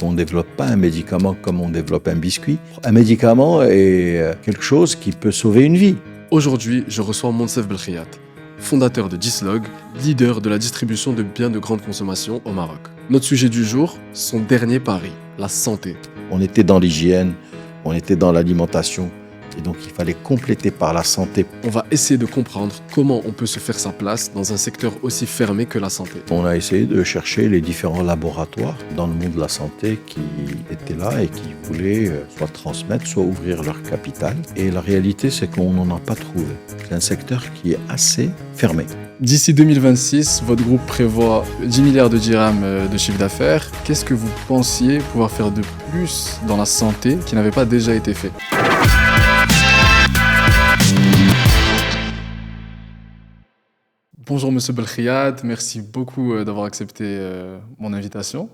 On ne développe pas un médicament comme on développe un biscuit. Un médicament est quelque chose qui peut sauver une vie. Aujourd'hui, je reçois Monsef Belkhiat, fondateur de Dislog, leader de la distribution de biens de grande consommation au Maroc. Notre sujet du jour, son dernier pari, la santé. On était dans l'hygiène, on était dans l'alimentation, et donc il fallait compléter par la santé. On va essayer de comprendre comment on peut se faire sa place dans un secteur aussi fermé que la santé. On a essayé de chercher les différents laboratoires dans le monde de la santé qui étaient là et qui voulaient soit transmettre, soit ouvrir leur capital. Et la réalité, c'est qu'on n'en a pas trouvé. C'est un secteur qui est assez fermé. D'ici 2026, votre groupe prévoit 10 milliards de dirhams de chiffre d'affaires. Qu'est-ce que vous pensiez pouvoir faire de plus dans la santé qui n'avait pas déjà été fait ? Bonjour Monsieur Belkhiat, merci beaucoup d'avoir accepté mon invitation.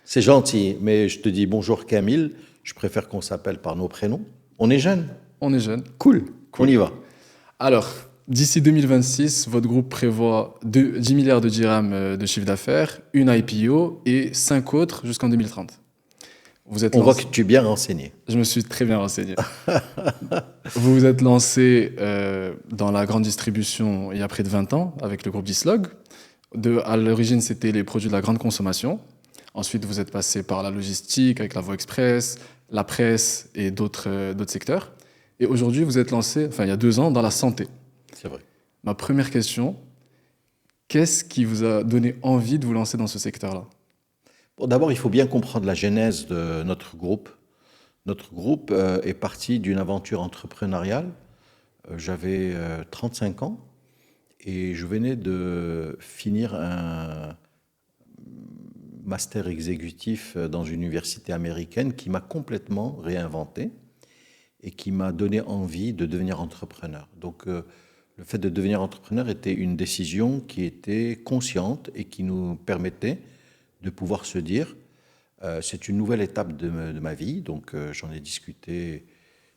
C'est gentil, mais je te dis bonjour Camille, je préfère qu'on s'appelle par nos prénoms. On est jeunes. On est jeune. Cool. On y va. Alors, d'ici 2026, votre groupe prévoit 10 milliards de dirhams de chiffre d'affaires, une IPO et 5 autres jusqu'en 2030. On voit que tu es bien renseigné. Je me suis très bien renseigné. Vous vous êtes lancé dans la grande distribution il y a près de 20 ans avec le groupe Dislog. À l'origine, c'était les produits de la grande consommation. Ensuite, vous êtes passé par la logistique avec la voie express, la presse et d'autres secteurs. Et aujourd'hui, vous êtes lancé, il y a 2 ans, dans la santé. C'est vrai. Ma première question, qu'est-ce qui vous a donné envie de vous lancer dans ce secteur-là ? Bon, d'abord, il faut bien comprendre la genèse de notre groupe. Notre groupe est parti d'une aventure entrepreneuriale. J'avais 35 ans et je venais de finir un master exécutif dans une université américaine qui m'a complètement réinventé et qui m'a donné envie de devenir entrepreneur. Donc, le fait de devenir entrepreneur était une décision qui était consciente et qui nous permettait de pouvoir se dire, c'est une nouvelle étape de ma vie, donc j'en ai discuté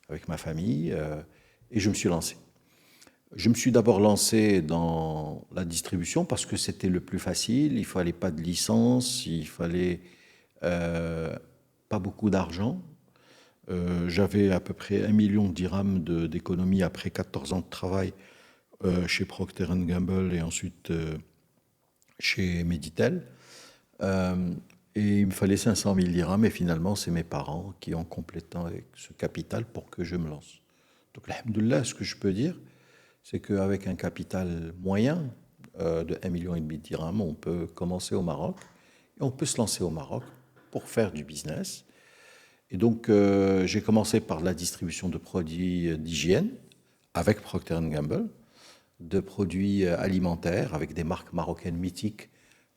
avec ma famille et je me suis lancé. Je me suis d'abord lancé dans la distribution parce que c'était le plus facile, il ne fallait pas de licence, il fallait pas beaucoup d'argent. J'avais à peu près 1 million de dirhams d'économie après 14 ans de travail chez Procter & Gamble et ensuite chez Meditel. Et il me fallait 500 000 dirhams et finalement c'est mes parents qui ont complété avec ce capital pour que je me lance. Donc alhamdoulilah, ce que je peux dire, c'est qu'avec un capital moyen de 1,5 million de dirhams, on peut commencer au Maroc et on peut se lancer au Maroc pour faire du business. Et donc j'ai commencé par la distribution de produits d'hygiène avec Procter & Gamble, de produits alimentaires avec des marques marocaines mythiques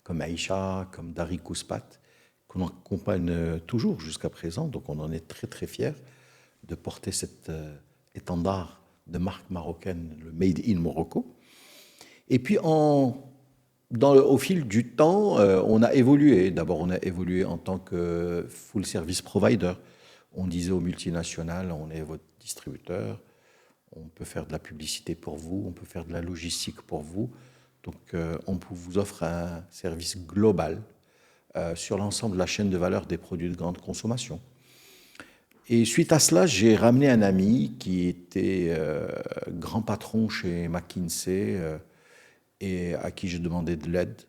comme Aïcha, comme Dari Kouspat, qu'on accompagne toujours jusqu'à présent. Donc on en est très très fiers de porter cet étendard de marque marocaine, le Made in Morocco. Et puis au fil du temps, on a évolué. D'abord on a évolué en tant que full service provider. On disait aux multinationales, on est votre distributeur, on peut faire de la publicité pour vous, on peut faire de la logistique pour vous. Donc, on vous offre un service global sur l'ensemble de la chaîne de valeur des produits de grande consommation. Et suite à cela, j'ai ramené un ami qui était grand patron chez McKinsey et à qui je demandais de l'aide,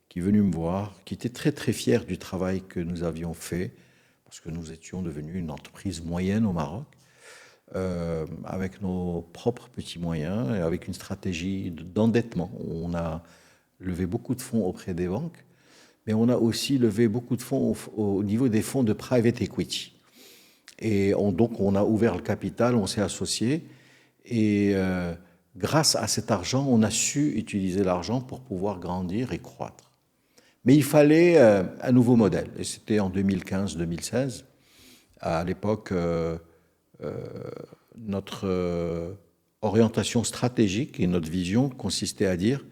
qui est venu me voir, qui était très très fier du travail que nous avions fait, parce que nous étions devenus une entreprise moyenne au Maroc, avec nos propres petits moyens et avec une stratégie d'endettement. On a levé beaucoup de fonds auprès des banques, mais on a aussi levé beaucoup de fonds au niveau des fonds de private equity. Et donc on a ouvert le capital, on s'est associé et grâce à cet argent, on a su utiliser l'argent pour pouvoir grandir et croître. Mais il fallait un nouveau modèle et c'était en 2015-2016. À l'époque, notre orientation stratégique et notre vision consistait à dire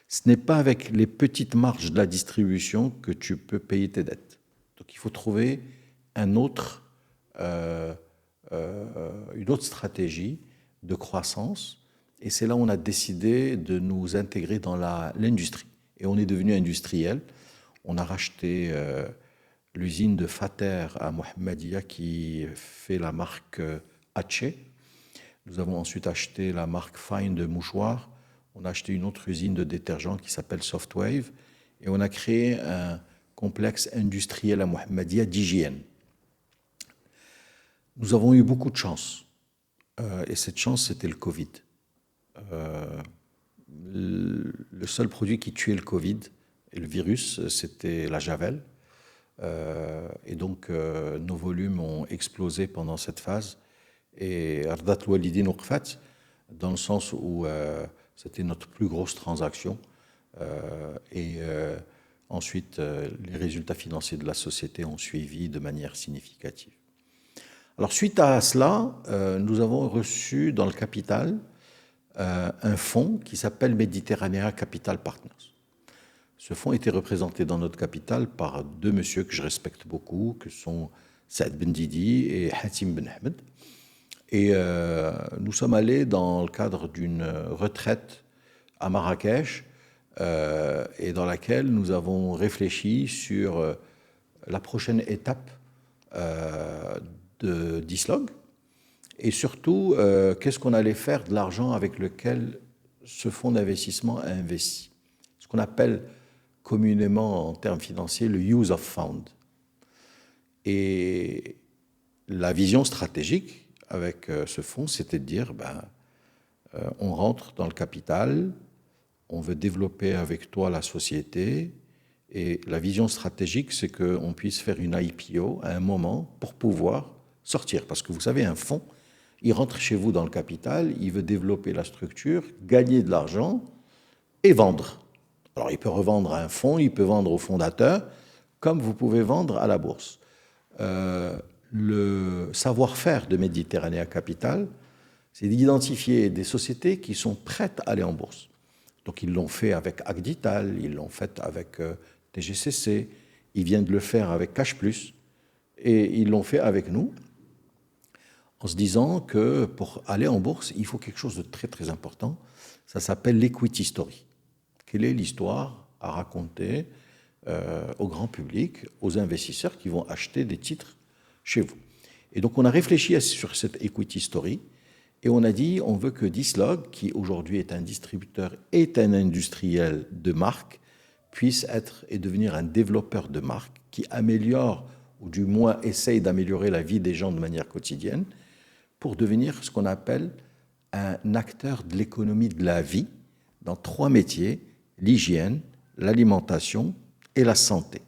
ce n'est pas avec les petites marges de la distribution que tu peux payer tes dettes. Donc il faut trouver une autre stratégie de croissance et c'est là où on a décidé de nous intégrer dans l'industrie. Et on est devenu industriel. On a racheté l'usine de Fater à Mohammedia qui fait la marque Haché. Nous avons ensuite acheté la marque Fine de mouchoirs. On a acheté une autre usine de détergents qui s'appelle Softwave. Et on a créé un complexe industriel à Mohammedia d'hygiène. Nous avons eu beaucoup de chance. Et cette chance, c'était le Covid. Le seul produit qui tuait le Covid et le virus, c'était la Javel. Et donc, nos volumes ont explosé pendant cette phase. Et Ardat Walidin Uqfat, dans le sens où c'était notre plus grosse transaction. Ensuite, les résultats financiers de la société ont suivi de manière significative. Alors, suite à cela, nous avons reçu dans le capital un fonds qui s'appelle Mediterranea Capital Partners. Ce fonds était représenté dans notre capital par deux messieurs que je respecte beaucoup, que sont Saad Ben Didi et Hatim Ben Ahmed. Et nous sommes allés dans le cadre d'une retraite à Marrakech et dans laquelle nous avons réfléchi sur la prochaine étape d'Islog et surtout qu'est-ce qu'on allait faire de l'argent avec lequel ce fonds d'investissement a investi. Ce qu'on appelle communément en termes financiers le use of fund. Et la vision stratégique avec ce fonds, c'était de dire on rentre dans le capital, on veut développer avec toi la société, et la vision stratégique, c'est qu'on puisse faire une IPO à un moment pour pouvoir sortir. Parce que vous savez, un fonds, il rentre chez vous dans le capital, il veut développer la structure, gagner de l'argent et vendre. Alors, il peut revendre à un fonds, il peut vendre au fondateur, comme vous pouvez vendre à la bourse. Le savoir-faire de Mediterranea Capital, c'est d'identifier des sociétés qui sont prêtes à aller en bourse. Donc, ils l'ont fait avec Agdital, ils l'ont fait avec TGCC, ils viennent de le faire avec Cash Plus, et ils l'ont fait avec nous, en se disant que pour aller en bourse, il faut quelque chose de très très important. Ça s'appelle l'equity story. Quelle est l'histoire à raconter au grand public, aux investisseurs qui vont acheter des titres chez vous? Et donc on a réfléchi sur cette equity story et on a dit on veut que Dislog, qui aujourd'hui est un distributeur et un industriel de marque, puisse être et devenir un développeur de marque qui améliore ou du moins essaye d'améliorer la vie des gens de manière quotidienne pour devenir ce qu'on appelle un acteur de l'économie de la vie dans trois métiers, l'hygiène, l'alimentation et la santé.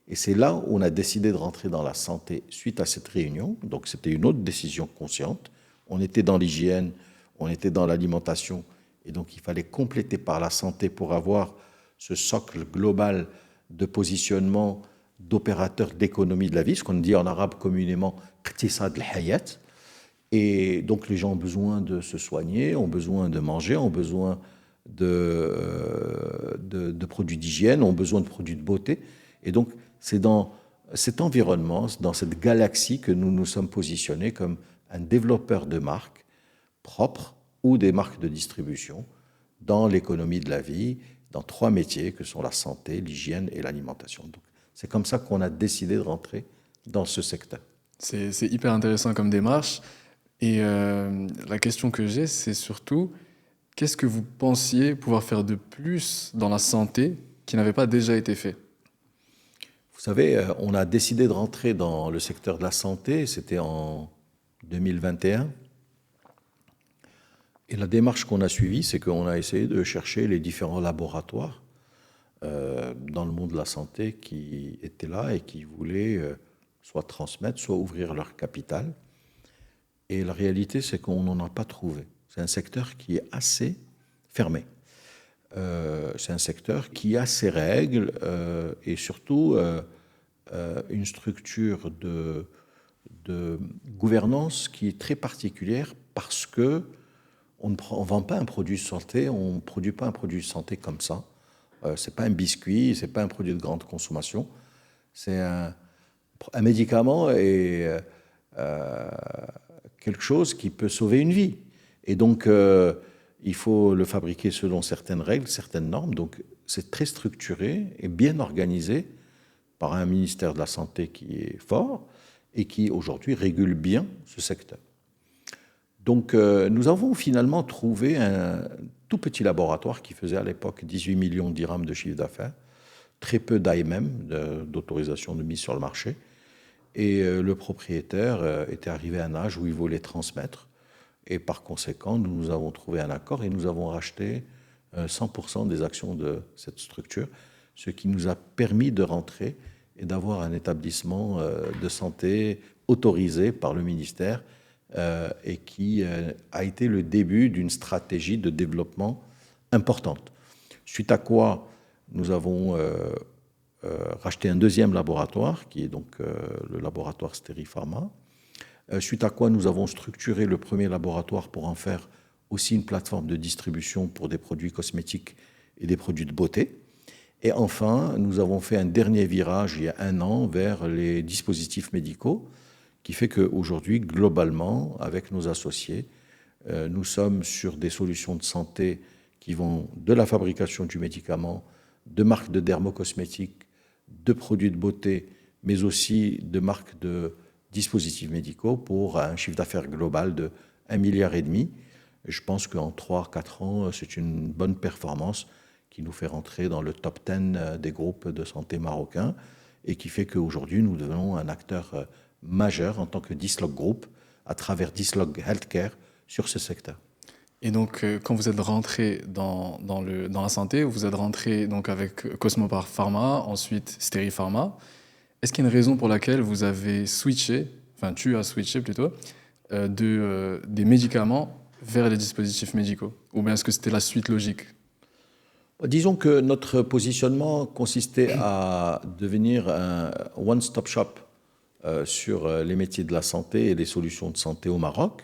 Et c'est là où on a décidé de rentrer dans la santé suite à cette réunion. Donc c'était une autre décision consciente. On était dans l'hygiène, on était dans l'alimentation, et donc il fallait compléter par la santé pour avoir ce socle global de positionnement d'opérateur d'économie de la vie, ce qu'on dit en arabe communément « qtisad al-hayat ». Et donc les gens ont besoin de se soigner, ont besoin de manger, ont besoin de produits d'hygiène, ont besoin de produits de beauté. Et donc c'est dans cet environnement, dans cette galaxie que nous nous sommes positionnés comme un développeur de marques propres ou des marques de distribution dans l'économie de la vie, dans trois métiers que sont la santé, l'hygiène et l'alimentation. Donc c'est comme ça qu'on a décidé de rentrer dans ce secteur. C'est hyper intéressant comme démarche. Et la question que j'ai, c'est surtout, qu'est-ce que vous pensiez pouvoir faire de plus dans la santé qui n'avait pas déjà été fait? Vous savez, on a décidé de rentrer dans le secteur de la santé, c'était en 2021. Et la démarche qu'on a suivie, c'est qu'on a essayé de chercher les différents laboratoires dans le monde de la santé qui étaient là et qui voulaient soit transmettre, soit ouvrir leur capital. Et la réalité, c'est qu'on n'en a pas trouvé. C'est un secteur qui est assez fermé. C'est un secteur qui a ses règles et surtout une structure de gouvernance qui est très particulière parce que on ne vend pas un produit de santé, on ne produit pas un produit de santé comme ça. Ce n'est pas un biscuit, ce n'est pas un produit de grande consommation. C'est un médicament et quelque chose qui peut sauver une vie. Et donc, il faut le fabriquer selon certaines règles, certaines normes. Donc, c'est très structuré et bien organisé par un ministère de la Santé qui est fort et qui aujourd'hui régule bien ce secteur. Donc nous avons finalement trouvé un tout petit laboratoire qui faisait à l'époque 18 millions de dirhams de chiffre d'affaires, très peu d'AMM, d'autorisation de mise sur le marché. Et le propriétaire était arrivé à un âge où il voulait transmettre. Et par conséquent, nous avons trouvé un accord et nous avons racheté 100% des actions de cette structure, ce qui nous a permis de rentrer et d'avoir un établissement de santé autorisé par le ministère et qui a été le début d'une stratégie de développement importante. Suite à quoi nous avons racheté un deuxième laboratoire, qui est donc le laboratoire Stéripharma, suite à quoi nous avons structuré le premier laboratoire pour en faire aussi une plateforme de distribution pour des produits cosmétiques et des produits de beauté. Et enfin, nous avons fait un dernier virage il y a 1 an vers les dispositifs médicaux, qui fait qu'aujourd'hui, globalement, avec nos associés, nous sommes sur des solutions de santé qui vont de la fabrication du médicament, de marques de dermocosmétiques, de produits de beauté, mais aussi de marques de dispositifs médicaux pour un chiffre d'affaires global de 1,5 milliard. Je pense qu'en 3-4 ans, c'est une bonne performance qui nous fait rentrer dans le top 10 des groupes de santé marocains et qui fait qu'aujourd'hui, nous devenons un acteur majeur en tant que Dislog Group à travers Dislog Healthcare sur ce secteur. Et donc, quand vous êtes rentré dans la santé, vous êtes rentré donc avec Cosmopar Pharma, ensuite Stéripharma. Est-ce qu'il y a une raison pour laquelle vous avez switché, enfin tu as switché plutôt, des médicaments vers les dispositifs médicaux? Ou bien est-ce que c'était la suite logique? Disons que notre positionnement consistait à devenir un one-stop shop sur les métiers de la santé et les solutions de santé au Maroc,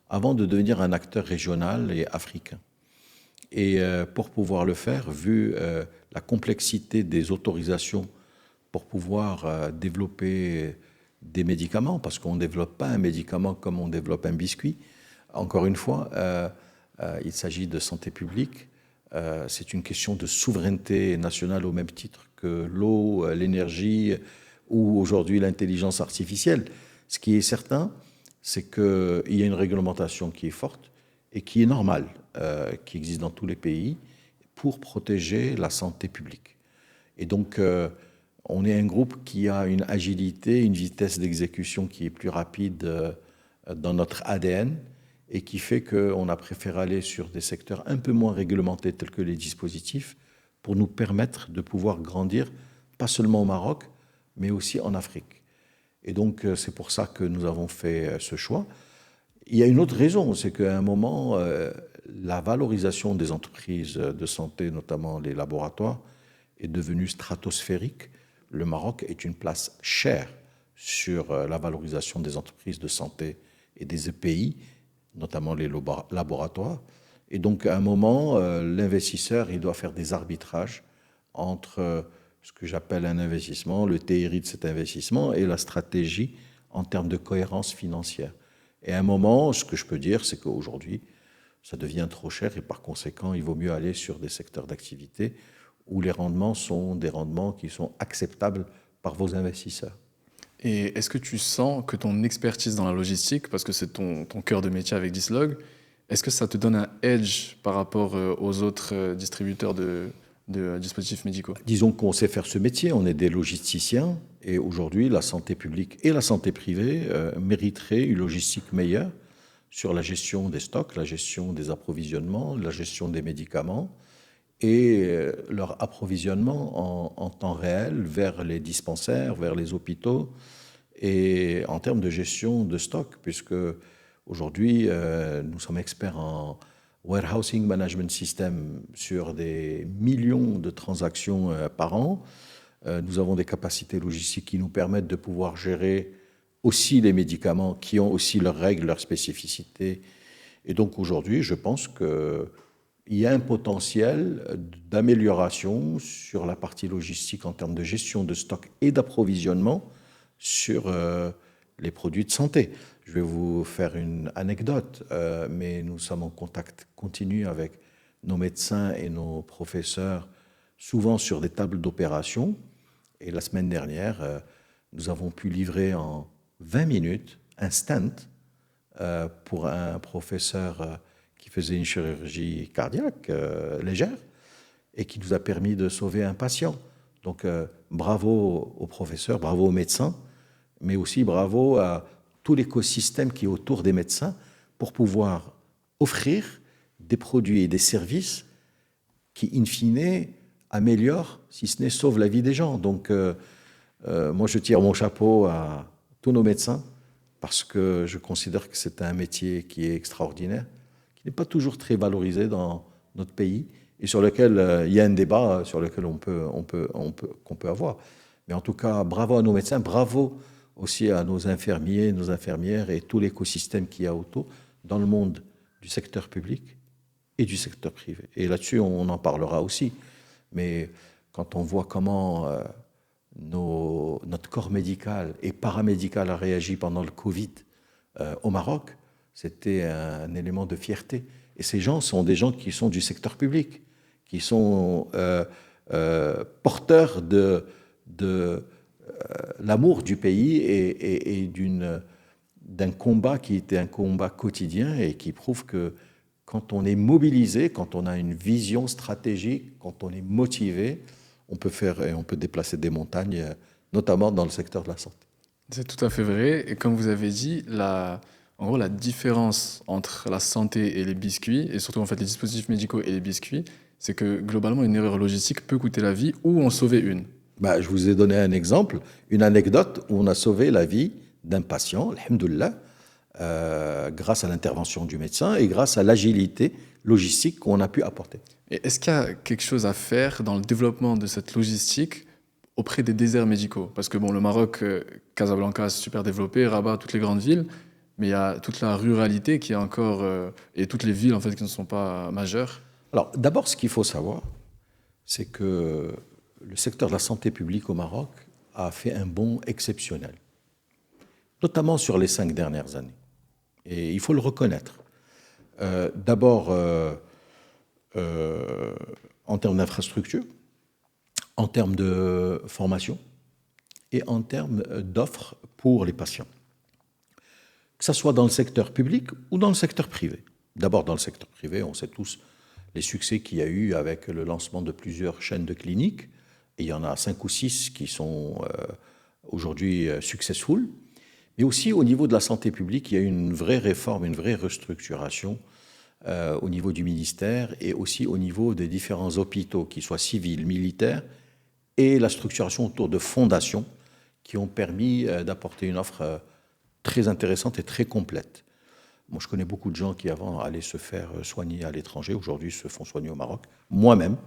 avant de devenir un acteur régional et africain. Et pour pouvoir le faire, vu la complexité des autorisations pour pouvoir développer des médicaments, parce qu'on ne développe pas un médicament comme on développe un biscuit. Encore une fois, il s'agit de santé publique. C'est une question de souveraineté nationale au même titre que l'eau, l'énergie ou aujourd'hui l'intelligence artificielle. Ce qui est certain, c'est qu'il y a une réglementation qui est forte et qui est normale, qui existe dans tous les pays pour protéger la santé publique. Et donc, on est un groupe qui a une agilité, une vitesse d'exécution qui est plus rapide dans notre ADN et qui fait qu'on a préféré aller sur des secteurs un peu moins réglementés tels que les dispositifs pour nous permettre de pouvoir grandir, pas seulement au Maroc, mais aussi en Afrique. Et donc, c'est pour ça que nous avons fait ce choix. Il y a une autre raison, c'est qu'à un moment, la valorisation des entreprises de santé, notamment les laboratoires, est devenue stratosphérique. Le Maroc est une place chère sur la valorisation des entreprises de santé et des EPI, notamment les laboratoires. Et donc, à un moment, l'investisseur, il doit faire des arbitrages entre ce que j'appelle un investissement, le TRI de cet investissement et la stratégie en termes de cohérence financière. Et à un moment, ce que je peux dire, c'est qu'aujourd'hui, ça devient trop cher et par conséquent, il vaut mieux aller sur des secteurs d'activité où les rendements sont des rendements qui sont acceptables par vos investisseurs. Et est-ce que tu sens que ton expertise dans la logistique, parce que c'est ton cœur de métier avec Dislog, est-ce que ça te donne un edge par rapport aux autres distributeurs de dispositifs médicaux? Disons qu'on sait faire ce métier, on est des logisticiens, et aujourd'hui, la santé publique et la santé privée mériteraient une logistique meilleure sur la gestion des stocks, la gestion des approvisionnements, la gestion des médicaments, et leur approvisionnement en temps réel vers les dispensaires, vers les hôpitaux, et en termes de gestion de stock, puisque aujourd'hui, nous sommes experts en warehousing management system sur des millions de transactions par an. Nous avons des capacités logistiques qui nous permettent de pouvoir gérer aussi les médicaments qui ont aussi leurs règles, leurs spécificités. Et donc aujourd'hui, je pense que il y a un potentiel d'amélioration sur la partie logistique en termes de gestion de stock et d'approvisionnement sur les produits de santé. Je vais vous faire une anecdote, mais nous sommes en contact continu avec nos médecins et nos professeurs, souvent sur des tables d'opération, Et la semaine dernière, nous avons pu livrer en 20 minutes un stent pour un professeur qui faisait une chirurgie cardiaque légère et qui nous a permis de sauver un patient. Donc, bravo aux professeurs, bravo aux médecins, mais aussi bravo à tout l'écosystème qui est autour des médecins pour pouvoir offrir des produits et des services qui, in fine, améliorent, si ce n'est sauvent la vie des gens. Donc, moi, je tire mon chapeau à tous nos médecins parce que je considère que c'est un métier qui est extraordinaire, qui n'est pas toujours très valorisé dans notre pays et sur lequel il y a un débat sur lequel qu'on peut avoir. Mais en tout cas, bravo à nos médecins, bravo aussi à nos infirmiers, nos infirmières et tout l'écosystème qu'il y a autour dans le monde du secteur public et du secteur privé. Et là-dessus, on en parlera aussi. Mais quand on voit comment notre corps médical et paramédical a réagi pendant le Covid au Maroc, c'était un élément de fierté. Et ces gens sont des gens qui sont du secteur public, qui sont porteurs de l'amour du pays et d'un combat qui était un combat quotidien et qui prouve que quand on est mobilisé, quand on a une vision stratégique, quand on est motivé, on peut déplacer des montagnes, notamment dans le secteur de la santé. C'est tout à fait vrai. Et comme vous avez dit, en gros, la différence entre la santé et les biscuits, et surtout en fait les dispositifs médicaux et les biscuits, c'est que globalement, une erreur logistique peut coûter la vie ou en sauver une. Je vous ai donné un exemple, une anecdote où on a sauvé la vie d'un patient, alhamdoulilah, grâce à l'intervention du médecin et grâce à l'agilité logistique qu'on a pu apporter. Et est-ce qu'il y a quelque chose à faire dans le développement de cette logistique auprès des déserts médicaux? Parce que bon, le Maroc, Casablanca, c'est super développé, Rabat, toutes les grandes villes, mais il y a toute la ruralité qui est encore, et toutes les villes en fait qui ne sont pas majeures. Alors d'abord, ce qu'il faut savoir, c'est que le secteur de la santé publique au Maroc a fait un bond exceptionnel, notamment sur les 5 dernières années. Et il faut le reconnaître. D'abord, en termes d'infrastructure, en termes de formation et en termes d'offres pour les patients. Que ce soit dans le secteur public ou dans le secteur privé. D'abord, dans le secteur privé, on sait tous les succès qu'il y a eu avec le lancement de plusieurs chaînes de cliniques. Et il y en a 5 ou 6 qui sont aujourd'hui successful. Mais aussi au niveau de la santé publique, il y a eu une vraie réforme, une vraie restructuration au niveau du ministère et aussi au niveau des différents hôpitaux, qu'ils soient civils, militaires, et la structuration autour de fondations qui ont permis d'apporter une offre très intéressante et très complète. Moi, je connais beaucoup de gens qui avant allaient se faire soigner à l'étranger, aujourd'hui se font soigner au Maroc. Moi-même,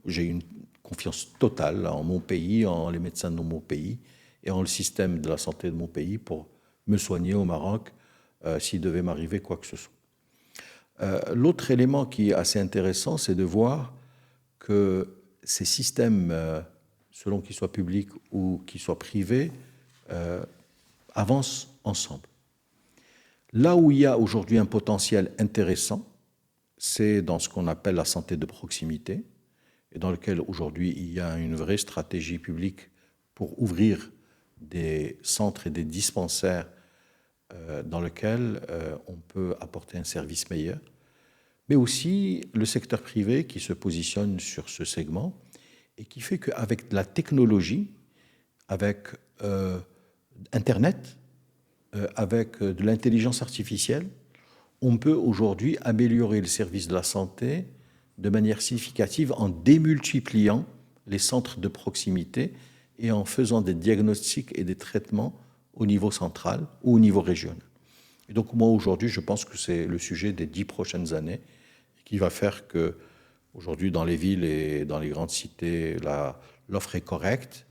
j'ai une confiance totale en mon pays, en les médecins de mon pays et en le système de la santé de mon pays pour me soigner au Maroc s'il devait m'arriver quoi que ce soit. L'autre élément qui est assez intéressant, c'est de voir que ces systèmes, selon qu'ils soient publics ou qu'ils soient privés, avancent ensemble. Là où il y a aujourd'hui un potentiel intéressant, c'est dans ce qu'on appelle la santé de proximité, et dans lequel aujourd'hui il y a une vraie stratégie publique pour ouvrir des centres et des dispensaires dans lesquels on peut apporter un service meilleur, mais aussi le secteur privé qui se positionne sur ce segment et qui fait qu'avec de la technologie, avec Internet, avec de l'intelligence artificielle, on peut aujourd'hui améliorer le service de la santé de manière significative en démultipliant les centres de proximité et en faisant des diagnostics et des traitements au niveau central ou au niveau régional. Et donc moi aujourd'hui, je pense que c'est le sujet des 10 prochaines années qui va faire que aujourd'hui dans les villes et dans les grandes cités, l'offre est correcte.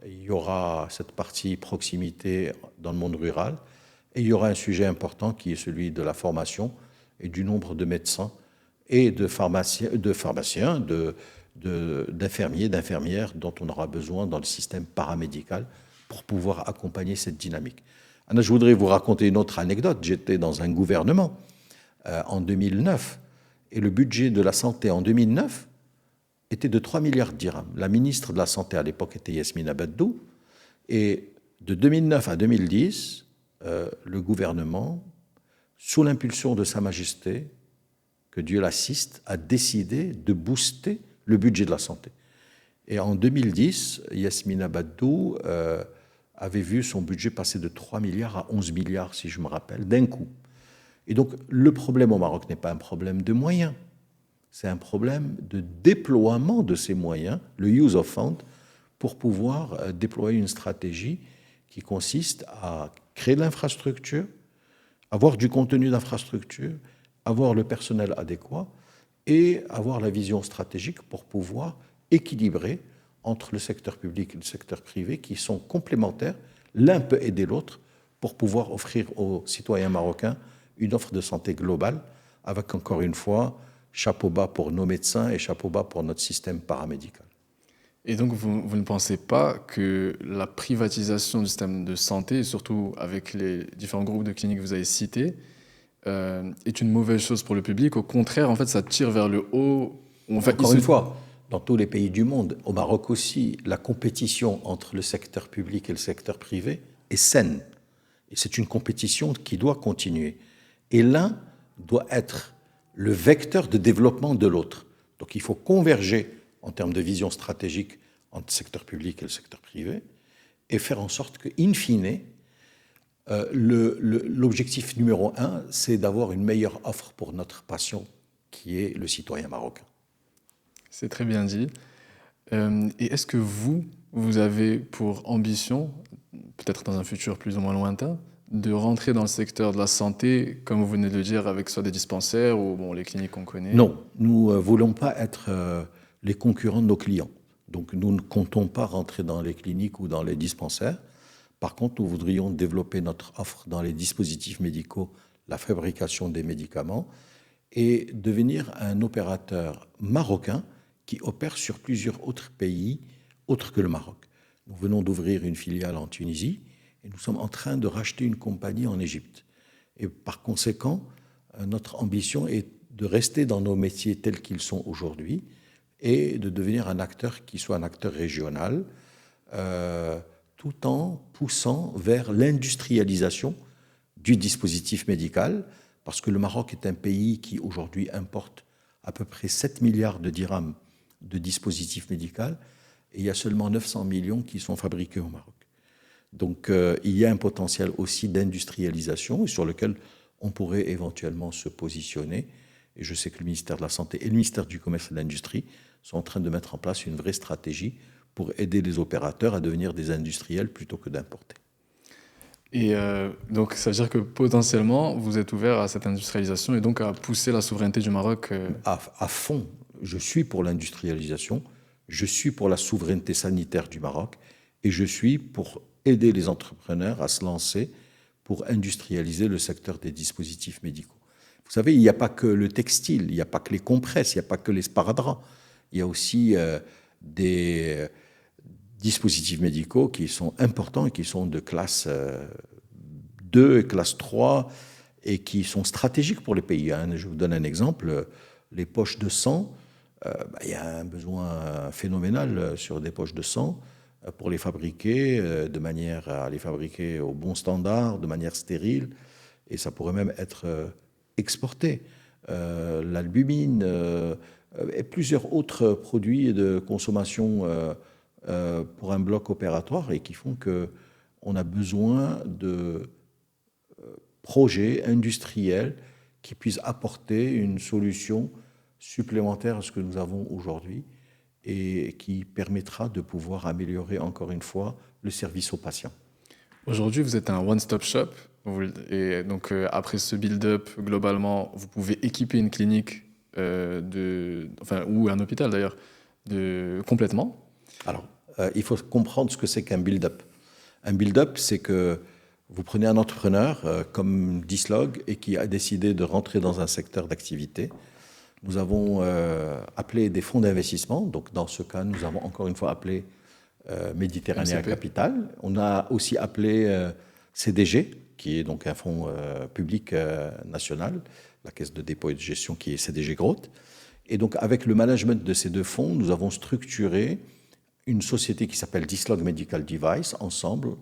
Il y aura cette partie proximité dans le monde rural et il y aura un sujet important qui est celui de la formation et du nombre de médecins et de pharmaciens, d'infirmiers, d'infirmières dont on aura besoin dans le système paramédical pour pouvoir accompagner cette dynamique. Alors, je voudrais vous raconter une autre anecdote. J'étais dans un gouvernement en 2009 et le budget de la santé en 2009 était de 3 milliards de dirhams. La ministre de la Santé à l'époque était Yasmina Baddou. Et de 2009 à 2010, le gouvernement, sous l'impulsion de Sa Majesté, que Dieu l'assiste, a décidé de booster le budget de la santé. Et en 2010, Yasmina Baddou avait vu son budget passer de 3 milliards à 11 milliards, si je me rappelle, d'un coup. Et donc, le problème au Maroc n'est pas un problème de moyens, c'est un problème de déploiement de ces moyens, le use of fund, pour pouvoir déployer une stratégie qui consiste à créer de l'infrastructure, avoir du contenu d'infrastructure, avoir le personnel adéquat et avoir la vision stratégique pour pouvoir équilibrer entre le secteur public et le secteur privé qui sont complémentaires. L'un peut aider l'autre pour pouvoir offrir aux citoyens marocains une offre de santé globale avec, encore une fois, chapeau bas pour nos médecins et chapeau bas pour notre système paramédical. Et donc, vous ne pensez pas que la privatisation du système de santé, surtout avec les différents groupes de cliniques que vous avez cités, est une mauvaise chose pour le public? Au contraire, en fait, ça tire vers le haut. Encore une fois, dans tous les pays du monde, au Maroc aussi, la compétition entre le secteur public et le secteur privé est saine. Et c'est une compétition qui doit continuer. Et l'un doit être le vecteur de développement de l'autre. Donc il faut converger en termes de vision stratégique entre le secteur public et le secteur privé et faire en sorte que, in fine, l'objectif numéro un, c'est d'avoir une meilleure offre pour notre patient, qui est le citoyen marocain. C'est très bien dit. Et est-ce que vous avez pour ambition, peut-être dans un futur plus ou moins lointain, de rentrer dans le secteur de la santé, comme vous venez de le dire, avec soit des dispensaires ou les cliniques qu'on connaît? Non, nous ne voulons pas être les concurrents de nos clients. Donc nous ne comptons pas rentrer dans les cliniques ou dans les dispensaires. Par contre, nous voudrions développer notre offre dans les dispositifs médicaux, la fabrication des médicaments, et devenir un opérateur marocain qui opère sur plusieurs autres pays autres que le Maroc. Nous venons d'ouvrir une filiale en Tunisie et nous sommes en train de racheter une compagnie en Égypte. Et par conséquent, notre ambition est de rester dans nos métiers tels qu'ils sont aujourd'hui et de devenir un acteur qui soit un acteur régional, tout en poussant vers l'industrialisation du dispositif médical, parce que le Maroc est un pays qui aujourd'hui importe à peu près 7 milliards de dirhams de dispositifs médicaux, et il y a seulement 900 millions qui sont fabriqués au Maroc. Donc il y a un potentiel aussi d'industrialisation sur lequel on pourrait éventuellement se positionner. Et je sais que le ministère de la Santé et le ministère du Commerce et de l'Industrie sont en train de mettre en place une vraie stratégie pour aider les opérateurs à devenir des industriels plutôt que d'importer. Et donc, ça veut dire que potentiellement, vous êtes ouvert à cette industrialisation et donc à pousser la souveraineté du Maroc À fond, je suis pour l'industrialisation, je suis pour la souveraineté sanitaire du Maroc et je suis pour aider les entrepreneurs à se lancer pour industrialiser le secteur des dispositifs médicaux. Vous savez, il n'y a pas que le textile, il n'y a pas que les compresses, il n'y a pas que les sparadraps. Il y a aussi des dispositifs médicaux qui sont importants et qui sont de classe 2 et classe 3 et qui sont stratégiques pour les pays. Je vous donne un exemple. Les poches de sang, il y a un besoin phénoménal sur des poches de sang pour les fabriquer de manière à les fabriquer au bon standard, de manière stérile, et ça pourrait même être exporté. L'albumine et plusieurs autres produits de consommation pour un bloc opératoire et qui font qu'on a besoin de projets industriels qui puissent apporter une solution supplémentaire à ce que nous avons aujourd'hui et qui permettra de pouvoir améliorer encore une fois le service aux patients. Aujourd'hui, vous êtes un one-stop shop. Et donc, après ce build-up, globalement, vous pouvez équiper une clinique ou un hôpital d'ailleurs, complètement. Alors, il faut comprendre ce que c'est qu'un build-up. Un build-up, c'est que vous prenez un entrepreneur comme Dislog et qui a décidé de rentrer dans un secteur d'activité. Nous avons appelé des fonds d'investissement. Donc, dans ce cas, nous avons encore une fois appelé Méditerranée Capital. On a aussi appelé CDG, qui est donc un fonds public national, la Caisse de dépôt et de gestion qui est CDG Growth. Et donc, avec le management de ces deux fonds, nous avons structuré une société qui s'appelle Dislog Medical Device, ensemble.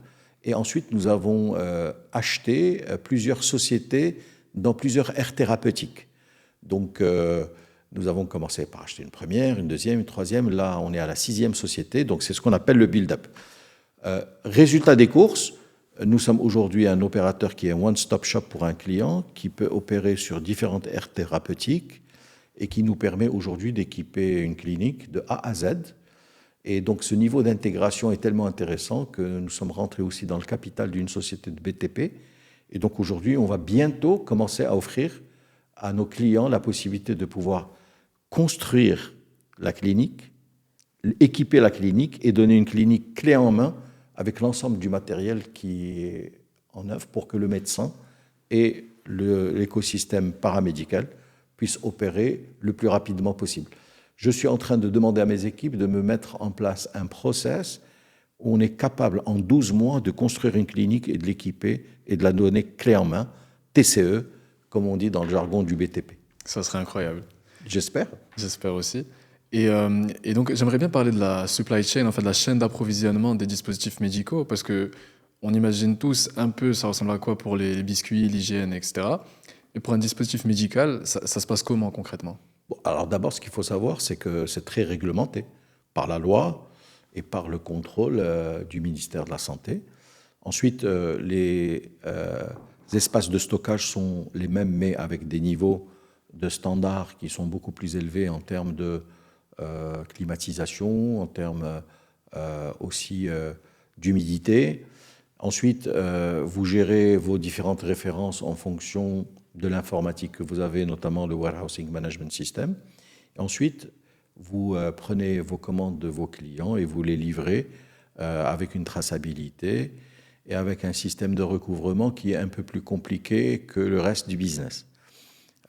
Et ensuite, nous avons acheté plusieurs sociétés dans plusieurs aires thérapeutiques. Donc, nous avons commencé par acheter une première, une deuxième, une troisième. Là, on est à la 6e société. Donc, c'est ce qu'on appelle le build-up. Résultat des courses, nous sommes aujourd'hui un opérateur qui est un one-stop shop pour un client, qui peut opérer sur différentes aires thérapeutiques et qui nous permet aujourd'hui d'équiper une clinique de A à Z. Et donc, ce niveau d'intégration est tellement intéressant que nous sommes rentrés aussi dans le capital d'une société de BTP. Et donc, aujourd'hui, on va bientôt commencer à offrir à nos clients la possibilité de pouvoir construire la clinique, équiper la clinique et donner une clinique clé en main avec l'ensemble du matériel qui est en œuvre pour que le médecin et l'écosystème paramédical puissent opérer le plus rapidement possible. Je suis en train de demander à mes équipes de me mettre en place un process où on est capable en 12 mois de construire une clinique et de l'équiper et de la donner clé en main, TCE, comme on dit dans le jargon du BTP. Ça serait incroyable. J'espère. J'espère aussi. Et donc, j'aimerais bien parler de la supply chain, en fait, de la chaîne d'approvisionnement des dispositifs médicaux, parce que on imagine tous un peu ça ressemble à quoi pour les biscuits, l'hygiène, etc. Et pour un dispositif médical, ça se passe comment concrètement? Bon, alors d'abord, ce qu'il faut savoir, c'est que c'est très réglementé par la loi et par le contrôle du ministère de la Santé. Ensuite, les espaces de stockage sont les mêmes, mais avec des niveaux de standards qui sont beaucoup plus élevés en termes de climatisation, en termes aussi d'humidité. Ensuite, vous gérez vos différentes références en fonction de l'informatique que vous avez, notamment le Warehousing Management System. Et ensuite, vous prenez vos commandes de vos clients et vous les livrez avec une traçabilité et avec un système de recouvrement qui est un peu plus compliqué que le reste du business.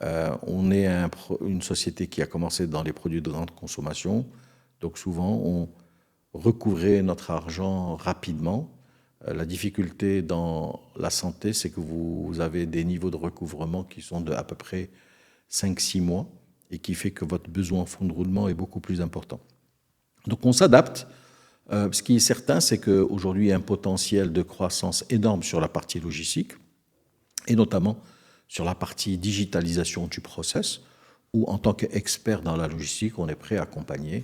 On est une société qui a commencé dans les produits de grande consommation, donc souvent on recouvrait notre argent rapidement. La difficulté dans la santé, c'est que vous avez des niveaux de recouvrement qui sont de à peu près 5-6 mois et qui fait que votre besoin en fonds de roulement est beaucoup plus important. Donc on s'adapte. Ce qui est certain, c'est qu'aujourd'hui, il y a un potentiel de croissance énorme sur la partie logistique et notamment sur la partie digitalisation du process, où en tant qu'expert dans la logistique, on est prêt à accompagner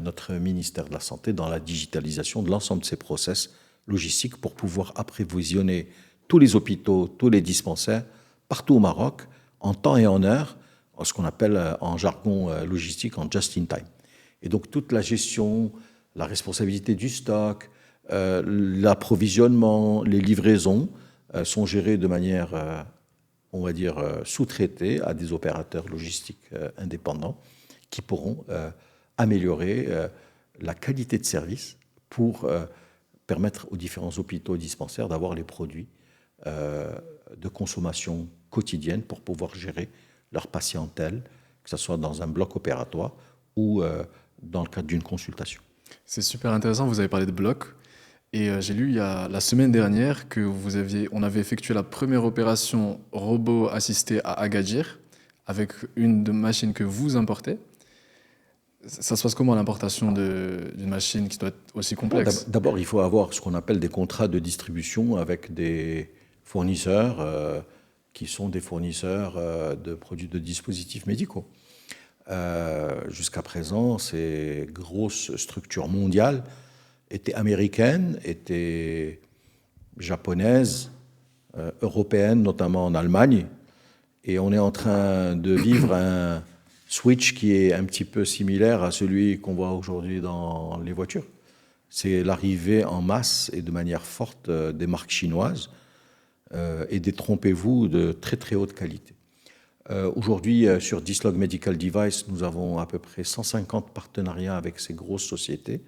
notre ministère de la Santé dans la digitalisation de l'ensemble de ces process logistiques pour pouvoir approvisionner tous les hôpitaux, tous les dispensaires, partout au Maroc, en temps et en heure, ce qu'on appelle en jargon logistique en just in time. Et donc toute la gestion, la responsabilité du stock, l'approvisionnement, les livraisons sont gérées de manière on va dire, sous-traiter à des opérateurs logistiques indépendants qui pourront améliorer la qualité de service pour permettre aux différents hôpitaux et dispensaires d'avoir les produits de consommation quotidienne pour pouvoir gérer leur patientèle, que ce soit dans un bloc opératoire ou dans le cadre d'une consultation. C'est super intéressant, vous avez parlé de bloc. Et j'ai lu la semaine dernière que on avait effectué la première opération robot assisté à Agadir avec une machine que vous importez. Ça se passe comment l'importation d'une machine qui doit être aussi complexe? D'abord, il faut avoir ce qu'on appelle des contrats de distribution avec des fournisseurs qui sont des fournisseurs de produits de dispositifs médicaux. Jusqu'à présent, ces grosses structures mondiales étaient américaines, étaient japonaises, européennes, notamment en Allemagne. Et on est en train de vivre un switch qui est un petit peu similaire à celui qu'on voit aujourd'hui dans les voitures. C'est l'arrivée en masse et de manière forte des marques chinoises et détrompez-vous de très très haute qualité. Aujourd'hui, sur Dislog Medical Device, nous avons à peu près 150 partenariats avec ces grosses sociétés,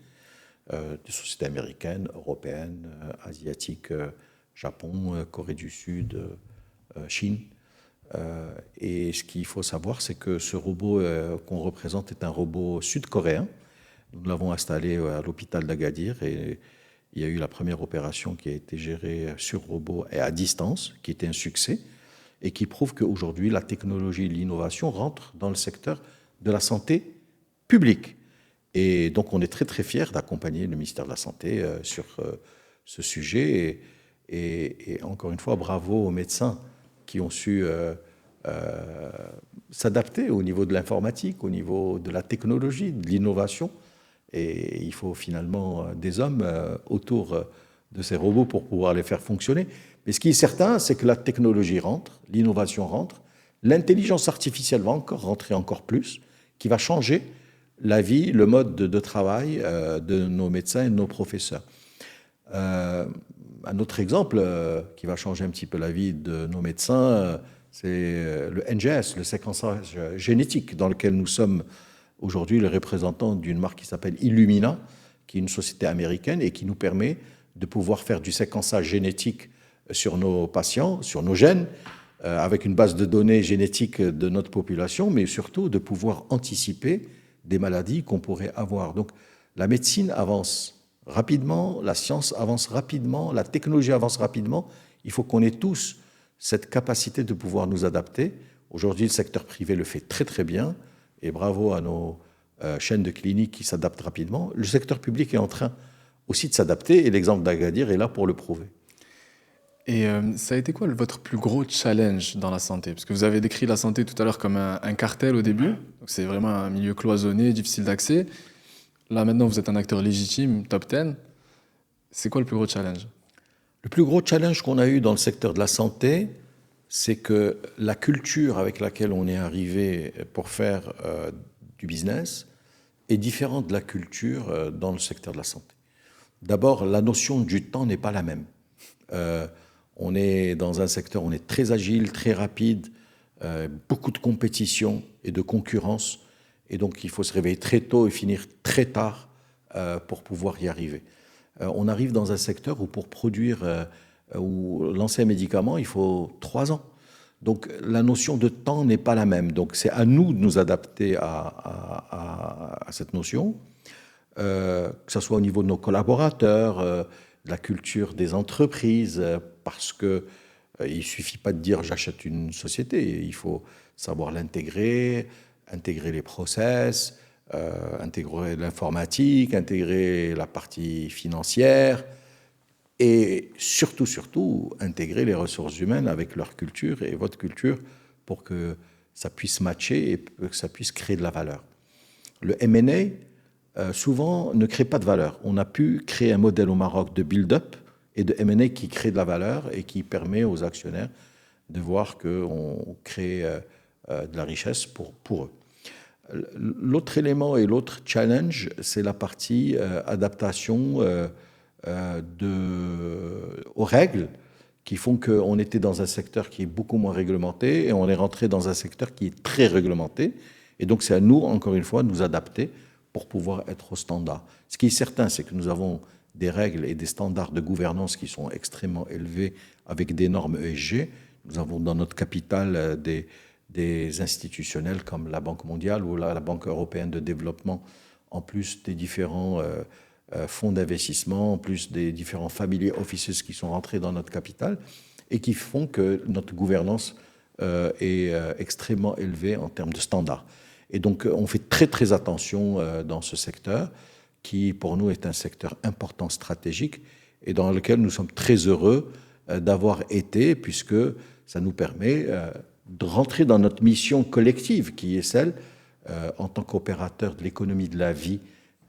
des sociétés américaines, européennes, asiatiques, Japon, Corée du Sud, Chine. Et ce qu'il faut savoir, c'est que ce robot qu'on représente est un robot sud-coréen. Nous l'avons installé à l'hôpital d'Agadir et il y a eu la première opération qui a été gérée sur robot et à distance, qui était un succès et qui prouve qu'aujourd'hui, la technologie et l'innovation rentrent dans le secteur de la santé publique. Et donc, on est très, très fiers d'accompagner le ministère de la Santé sur ce sujet. Et encore une fois, bravo aux médecins qui ont su s'adapter au niveau de l'informatique, au niveau de la technologie, de l'innovation. Et il faut finalement des hommes autour de ces robots pour pouvoir les faire fonctionner. Mais ce qui est certain, c'est que la technologie rentre, l'innovation rentre, l'intelligence artificielle va encore rentrer encore plus, qui va changer la vie, le mode de travail de nos médecins et de nos professeurs. Un autre exemple qui va changer un petit peu la vie de nos médecins, c'est le NGS, le séquençage génétique, dans lequel nous sommes aujourd'hui les représentants d'une marque qui s'appelle Illumina, qui est une société américaine et qui nous permet de pouvoir faire du séquençage génétique sur nos patients, sur nos gènes, avec une base de données génétiques de notre population, mais surtout de pouvoir anticiper des maladies qu'on pourrait avoir. Donc la médecine avance rapidement, la science avance rapidement, la technologie avance rapidement. Il faut qu'on ait tous cette capacité de pouvoir nous adapter. Aujourd'hui, le secteur privé le fait très très bien, et bravo à nos chaînes de cliniques qui s'adaptent rapidement. Le secteur public est en train aussi de s'adapter, et l'exemple d'Agadir est là pour le prouver. Et ça a été quoi votre plus gros challenge dans la santé? Parce que vous avez décrit la santé tout à l'heure comme un cartel au début, donc c'est vraiment un milieu cloisonné, difficile d'accès. Là maintenant vous êtes un acteur légitime, top 10. C'est quoi le plus gros challenge? Le plus gros challenge qu'on a eu dans le secteur de la santé, c'est que la culture avec laquelle on est arrivé pour faire du business est différente de la culture dans le secteur de la santé. D'abord, la notion du temps n'est pas la même. On est dans un secteur, on est très agile, très rapide, beaucoup de compétition et de concurrence. Et donc, il faut se réveiller très tôt et finir très tard pour pouvoir y arriver. On arrive dans un secteur où pour produire ou lancer un médicament, il faut 3 ans. Donc, la notion de temps n'est pas la même. Donc, c'est à nous de nous adapter à cette notion, que ce soit au niveau de nos collaborateurs, de la culture des entreprises, parce que il ne suffit pas de dire j'achète une société, il faut savoir l'intégrer, intégrer les process, intégrer l'informatique, intégrer la partie financière et surtout intégrer les ressources humaines avec leur culture et votre culture pour que ça puisse matcher et que ça puisse créer de la valeur. Le M&A, souvent, ne crée pas de valeur. On a pu créer un modèle au Maroc de build-up et de M&A qui crée de la valeur et qui permet aux actionnaires de voir qu'on crée de la richesse pour eux. L'autre élément et l'autre challenge, c'est la partie adaptation aux règles qui font qu'on était dans un secteur qui est beaucoup moins réglementé et on est rentré dans un secteur qui est très réglementé. Et donc, c'est à nous, encore une fois, de nous adapter pour pouvoir être au standard. Ce qui est certain, c'est que nous avons des règles et des standards de gouvernance qui sont extrêmement élevés avec des normes ESG. Nous avons dans notre capitale des institutionnels comme la Banque mondiale ou la Banque européenne de développement, en plus des différents fonds d'investissement, en plus des différents family offices qui sont rentrés dans notre capitale et qui font que notre gouvernance est extrêmement élevée en termes de standards. Et donc, on fait très, très attention dans ce secteur qui, pour nous, est un secteur important, stratégique et dans lequel nous sommes très heureux d'avoir été, puisque ça nous permet de rentrer dans notre mission collective, qui est celle, en tant qu'opérateur de l'économie de la vie,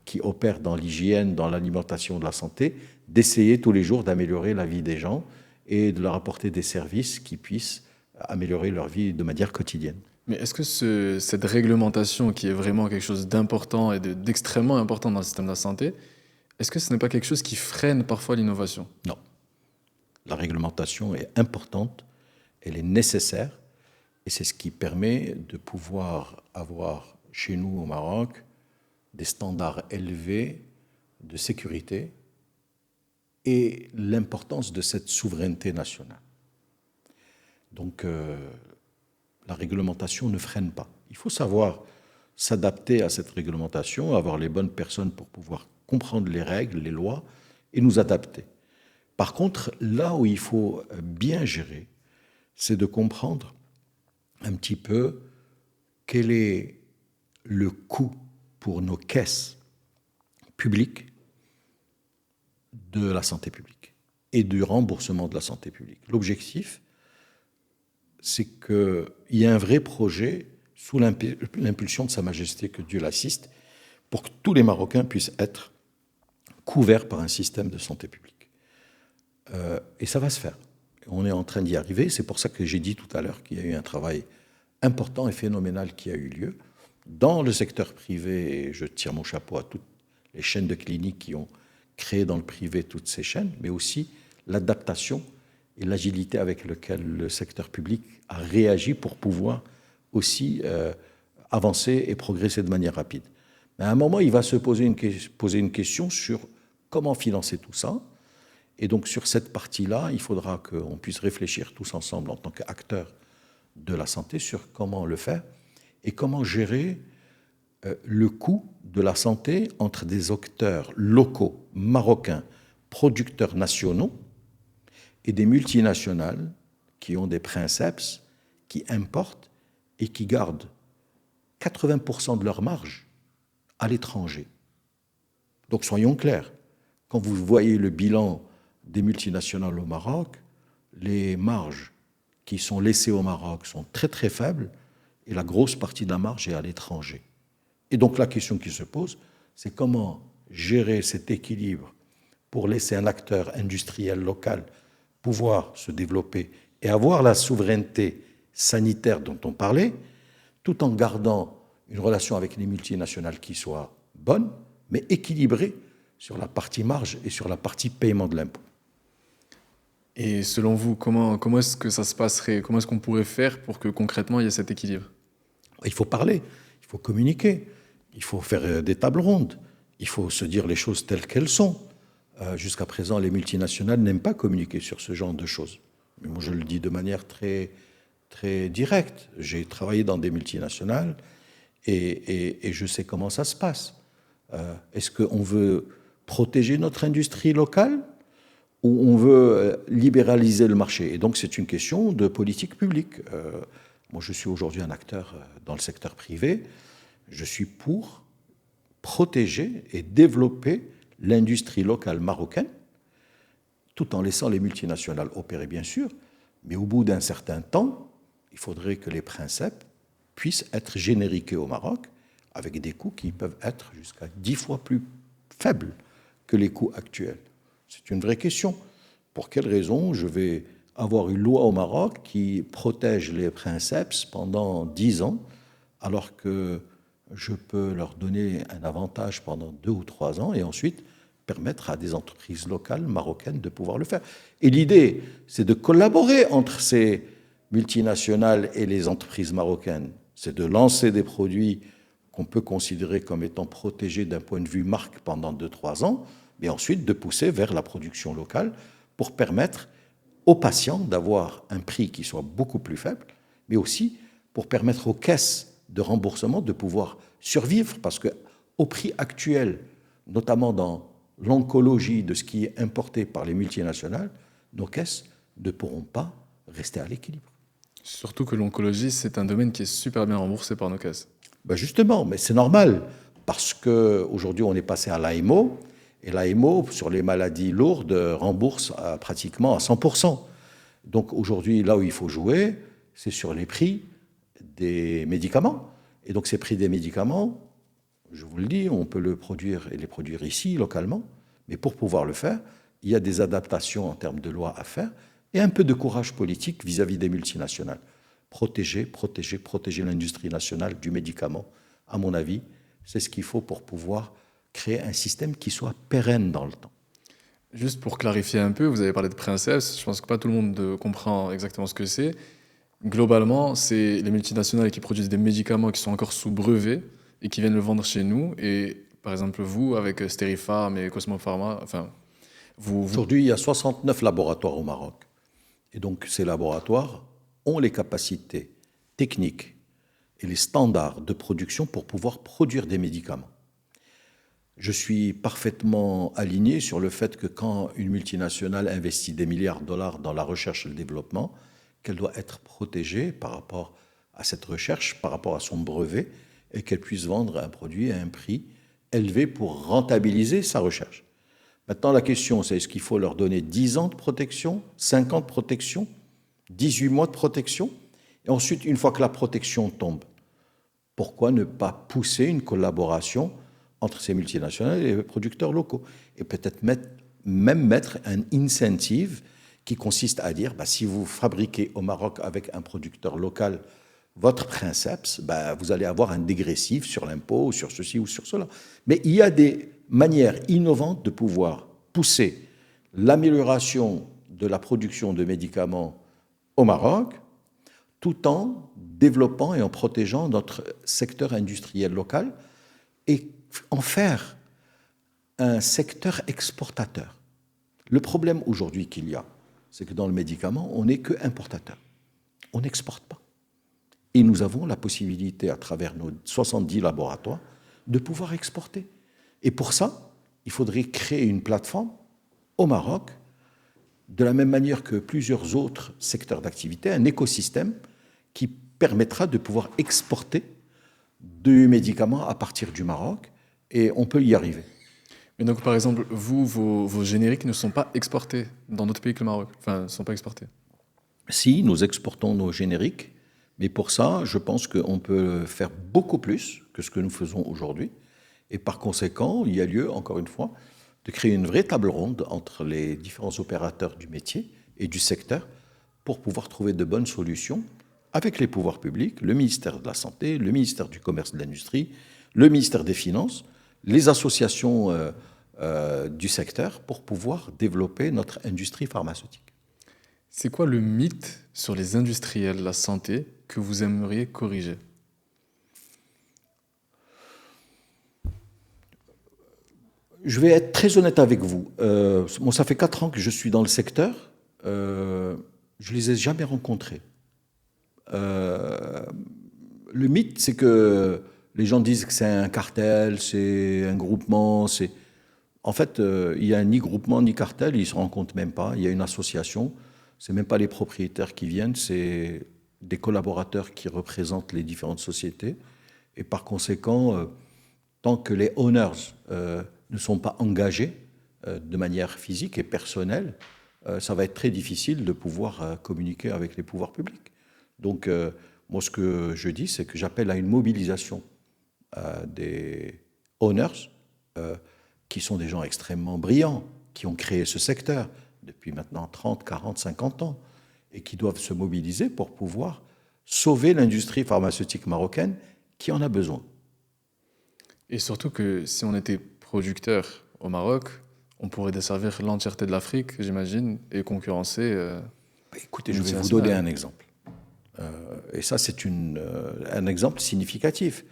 qui opère dans l'hygiène, dans l'alimentation, de la santé, d'essayer tous les jours d'améliorer la vie des gens et de leur apporter des services qui puissent améliorer leur vie de manière quotidienne. Mais est-ce que cette réglementation qui est vraiment quelque chose d'important et d'extrêmement important dans le système de la santé, est-ce que ce n'est pas quelque chose qui freine parfois l'innovation? Non. La réglementation est importante, elle est nécessaire, et c'est ce qui permet de pouvoir avoir chez nous au Maroc des standards élevés de sécurité et l'importance de cette souveraineté nationale. Donc, la réglementation ne freine pas. Il faut savoir s'adapter à cette réglementation, avoir les bonnes personnes pour pouvoir comprendre les règles, les lois et nous adapter. Par contre, là où il faut bien gérer, c'est de comprendre un petit peu quelle est le coût pour nos caisses publiques de la santé publique et du remboursement de la santé publique. L'objectif, c'est qu'il y ait un vrai projet sous l'impulsion de Sa Majesté, que Dieu l'assiste, pour que tous les Marocains puissent être couverts par un système de santé publique. Et ça va se faire. On est en train d'y arriver. C'est pour ça que j'ai dit tout à l'heure qu'il y a eu un travail important et phénoménal qui a eu lieu dans le secteur privé. Et je tire mon chapeau à toutes les chaînes de cliniques qui ont créé dans le privé toutes ces chaînes, mais aussi l'adaptation et l'agilité avec laquelle le secteur public a réagi pour pouvoir aussi avancer et progresser de manière rapide. Mais à un moment, il va se poser une question sur comment financer tout ça. Et donc, sur cette partie-là, il faudra qu'on puisse réfléchir tous ensemble en tant qu'acteurs de la santé sur comment le faire et comment gérer le coût de la santé entre des acteurs locaux, marocains, producteurs nationaux et des multinationales qui ont des princeps, qui importent et qui gardent 80% de leur marge à l'étranger. Donc soyons clairs, quand vous voyez le bilan des multinationales au Maroc, les marges qui sont laissées au Maroc sont très très faibles et la grosse partie de la marge est à l'étranger. Et donc la question qui se pose, c'est comment gérer cet équilibre pour laisser un acteur industriel local pouvoir se développer et avoir la souveraineté sanitaire dont on parlait, tout en gardant une relation avec les multinationales qui soit bonne, mais équilibrée sur la partie marge et sur la partie paiement de l'impôt. Et selon vous, comment est-ce que ça se passerait? Comment est-ce qu'on pourrait faire pour que concrètement il y ait cet équilibre? Il faut parler, il faut communiquer, il faut faire des tables rondes, il faut se dire les choses telles qu'elles sont. Jusqu'à présent, les multinationales n'aiment pas communiquer sur ce genre de choses. Mais moi, je le dis de manière très, très directe. J'ai travaillé dans des multinationales et je sais comment ça se passe. Est-ce qu'on veut protéger notre industrie locale ou on veut libéraliser le marché? Et donc, c'est une question de politique publique. Moi, je suis aujourd'hui un acteur dans le secteur privé. Je suis pour protéger et développer l'industrie locale marocaine, tout en laissant les multinationales opérer, bien sûr, mais au bout d'un certain temps, il faudrait que les princeps puissent être génériqués au Maroc avec des coûts qui peuvent être jusqu'à 10 fois plus faibles que les coûts actuels. C'est une vraie question. Pour quelle raison je vais avoir une loi au Maroc qui protège les princeps pendant 10 ans, alors que je peux leur donner un avantage pendant 2 ou 3 ans et ensuite permettre à des entreprises locales marocaines de pouvoir le faire. Et l'idée, c'est de collaborer entre ces multinationales et les entreprises marocaines. C'est de lancer des produits qu'on peut considérer comme étant protégés d'un point de vue marque pendant 2-3 ans, mais ensuite de pousser vers la production locale pour permettre aux patients d'avoir un prix qui soit beaucoup plus faible, mais aussi pour permettre aux caisses de remboursement de pouvoir survivre, parce qu'au prix actuel, notamment dans l'oncologie de ce qui est importé par les multinationales, nos caisses ne pourront pas rester à l'équilibre. Surtout que l'oncologie, c'est un domaine qui est super bien remboursé par nos caisses. Ben justement, mais c'est normal, parce qu'aujourd'hui, on est passé à l'AMO, et l'AMO, sur les maladies lourdes, rembourse pratiquement à 100%. Donc aujourd'hui, là où il faut jouer, c'est sur les prix des médicaments. Et donc ces prix des médicaments, je vous le dis, on peut le produire et les produire ici, localement, mais pour pouvoir le faire, il y a des adaptations en termes de loi à faire et un peu de courage politique vis-à-vis des multinationales. Protéger l'industrie nationale du médicament, à mon avis, c'est ce qu'il faut pour pouvoir créer un système qui soit pérenne dans le temps. Juste pour clarifier un peu, vous avez parlé de princeps, je pense que pas tout le monde comprend exactement ce que c'est. Globalement, c'est les multinationales qui produisent des médicaments qui sont encore sous brevet et qui viennent le vendre chez nous. Et par exemple, vous, avec Stérifarm et Cosmopharma, enfin, Aujourd'hui, il y a 69 laboratoires au Maroc. Et donc, ces laboratoires ont les capacités techniques et les standards de production pour pouvoir produire des médicaments. Je suis parfaitement aligné sur le fait que quand une multinationale investit des milliards de dollars dans la recherche et le développement, qu'elle doit être protégée par rapport à cette recherche, par rapport à son brevet, et qu'elle puisse vendre un produit à un prix élevé pour rentabiliser sa recherche. Maintenant, la question, c'est est-ce qu'il faut leur donner 10 ans de protection, 5 ans de protection, 18 mois de protection? Et ensuite, une fois que la protection tombe, pourquoi ne pas pousser une collaboration entre ces multinationales et les producteurs locaux? Et peut-être même mettre un incentive qui consiste à dire, si vous fabriquez au Maroc avec un producteur local votre princeps, vous allez avoir un dégressif sur l'impôt, sur ceci ou sur cela. Mais il y a des manières innovantes de pouvoir pousser l'amélioration de la production de médicaments au Maroc, tout en développant et en protégeant notre secteur industriel local et en faire un secteur exportateur. Le problème aujourd'hui qu'il y a, c'est que dans le médicament, on n'est que importateur. On n'exporte pas. Et nous avons la possibilité, à travers nos 70 laboratoires, de pouvoir exporter. Et pour ça, il faudrait créer une plateforme au Maroc, de la même manière que plusieurs autres secteurs d'activité, un écosystème qui permettra de pouvoir exporter du médicament à partir du Maroc, et on peut y arriver. Mais donc, par exemple, vos génériques ne sont pas exportés dans d'autres pays que le Maroc, enfin, ne sont pas exportés? Si, nous exportons nos génériques, mais pour ça, je pense qu'on peut faire beaucoup plus que ce que nous faisons aujourd'hui. Et par conséquent, il y a lieu, encore une fois, de créer une vraie table ronde entre les différents opérateurs du métier et du secteur pour pouvoir trouver de bonnes solutions avec les pouvoirs publics, le ministère de la Santé, le ministère du Commerce et de l'Industrie, le ministère des Finances, les associations du secteur pour pouvoir développer notre industrie pharmaceutique. C'est quoi le mythe sur les industriels de la santé que vous aimeriez corriger? Je vais être très honnête avec vous. Ça fait 4 ans que je suis dans le secteur. Je ne les ai jamais rencontrés. Le mythe, c'est que les gens disent que c'est un cartel, c'est un groupement. En fait, il n'y a ni groupement ni cartel, ils ne se rencontrent même pas. Il y a une association. Ce n'est même pas les propriétaires qui viennent, c'est des collaborateurs qui représentent les différentes sociétés. Et par conséquent, tant que les owners ne sont pas engagés de manière physique et personnelle, ça va être très difficile de pouvoir communiquer avec les pouvoirs publics. Donc, moi, ce que je dis, c'est que j'appelle à une mobilisation des owners, qui sont des gens extrêmement brillants, qui ont créé ce secteur depuis maintenant 30, 40, 50 ans, et qui doivent se mobiliser pour pouvoir sauver l'industrie pharmaceutique marocaine qui en a besoin. Et surtout que si on était producteur au Maroc, on pourrait desservir l'entièreté de l'Afrique, j'imagine, et concurrencer. Écoutez, je vais vous donner un exemple. Et ça, c'est un exemple significatif.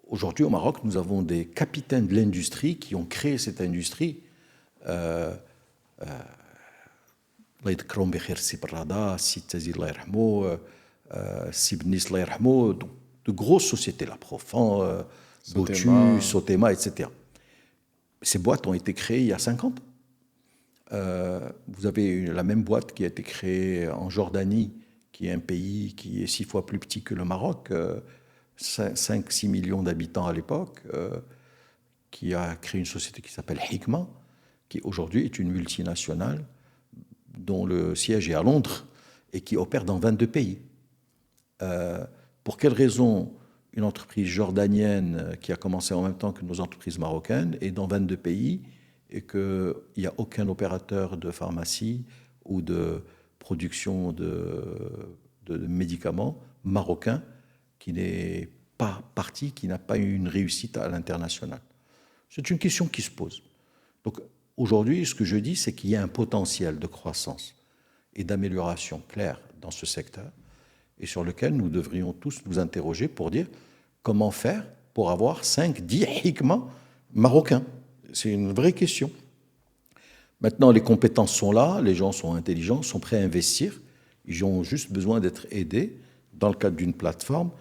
Aujourd'hui, au Maroc, nous avons des capitaines de l'industrie qui ont créé cette industrie. De grosses sociétés, la Profan, Botu, Sotema, etc. Ces boîtes ont été créées il y a 50 ans. Vous avez la même boîte qui a été créée en Jordanie, qui est un pays qui est 6 fois plus petit que le Maroc, 5-6 millions d'habitants à l'époque, qui a créé une société qui s'appelle Hikma, qui aujourd'hui est une multinationale dont le siège est à Londres et qui opère dans 22 pays. Pour quelle raison une entreprise jordanienne qui a commencé en même temps que nos entreprises marocaines est dans 22 pays et qu'il n'y a aucun opérateur de pharmacie ou de production de médicaments marocain qui n'est pas parti, qui n'a pas eu une réussite à l'international? C'est une question qui se pose. Donc aujourd'hui, ce que je dis, c'est qu'il y a un potentiel de croissance et d'amélioration claire dans ce secteur et sur lequel nous devrions tous nous interroger pour dire comment faire pour avoir 5-10 hikmas marocains. C'est une vraie question. Maintenant, les compétences sont là, les gens sont intelligents, sont prêts à investir. Ils ont juste besoin d'être aidés dans le cadre d'une plateforme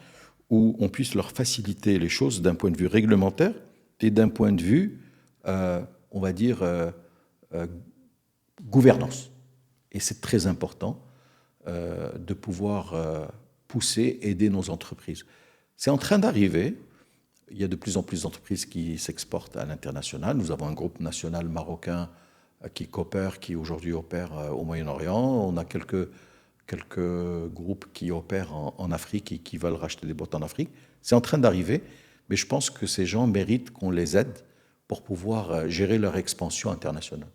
où on puisse leur faciliter les choses d'un point de vue réglementaire et d'un point de vue, on va dire, gouvernance. Et c'est très important de pouvoir pousser, aider nos entreprises. C'est en train d'arriver. Il y a de plus en plus d'entreprises qui s'exportent à l'international. Nous avons un groupe national marocain qui coopère, qui aujourd'hui opère au Moyen-Orient. On a quelques groupes qui opèrent en Afrique et qui veulent racheter des boîtes en Afrique. C'est en train d'arriver, mais je pense que ces gens méritent qu'on les aide pour pouvoir gérer leur expansion internationale.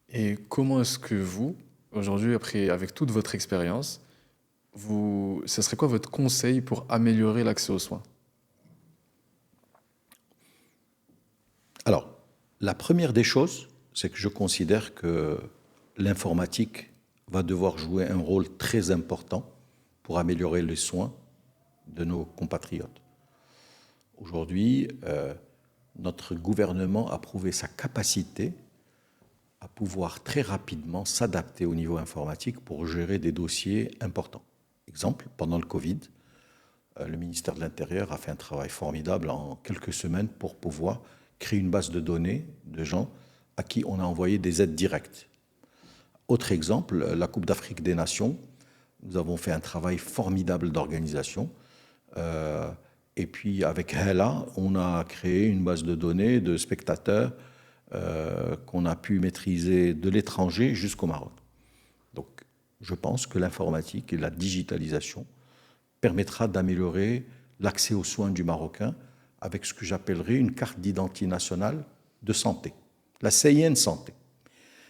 Et comment est-ce que vous, aujourd'hui, après, avec toute votre expérience, ce serait quoi votre conseil pour améliorer l'accès aux soins? Alors, la première des choses, c'est que je considère que l'informatique va devoir jouer un rôle très important pour améliorer les soins de nos compatriotes. Aujourd'hui, notre gouvernement a prouvé sa capacité à pouvoir très rapidement s'adapter au niveau informatique pour gérer des dossiers importants. Exemple, pendant le Covid, le ministère de l'Intérieur a fait un travail formidable en quelques semaines pour pouvoir créer une base de données de gens à qui on a envoyé des aides directes. Autre exemple, la Coupe d'Afrique des Nations, nous avons fait un travail formidable d'organisation. Et puis avec HELA, on a créé une base de données de spectateurs qu'on a pu maîtriser de l'étranger jusqu'au Maroc. Donc je pense que l'informatique et la digitalisation permettra d'améliorer l'accès aux soins du Marocain avec ce que j'appellerais une carte d'identité nationale de santé, la CIN Santé.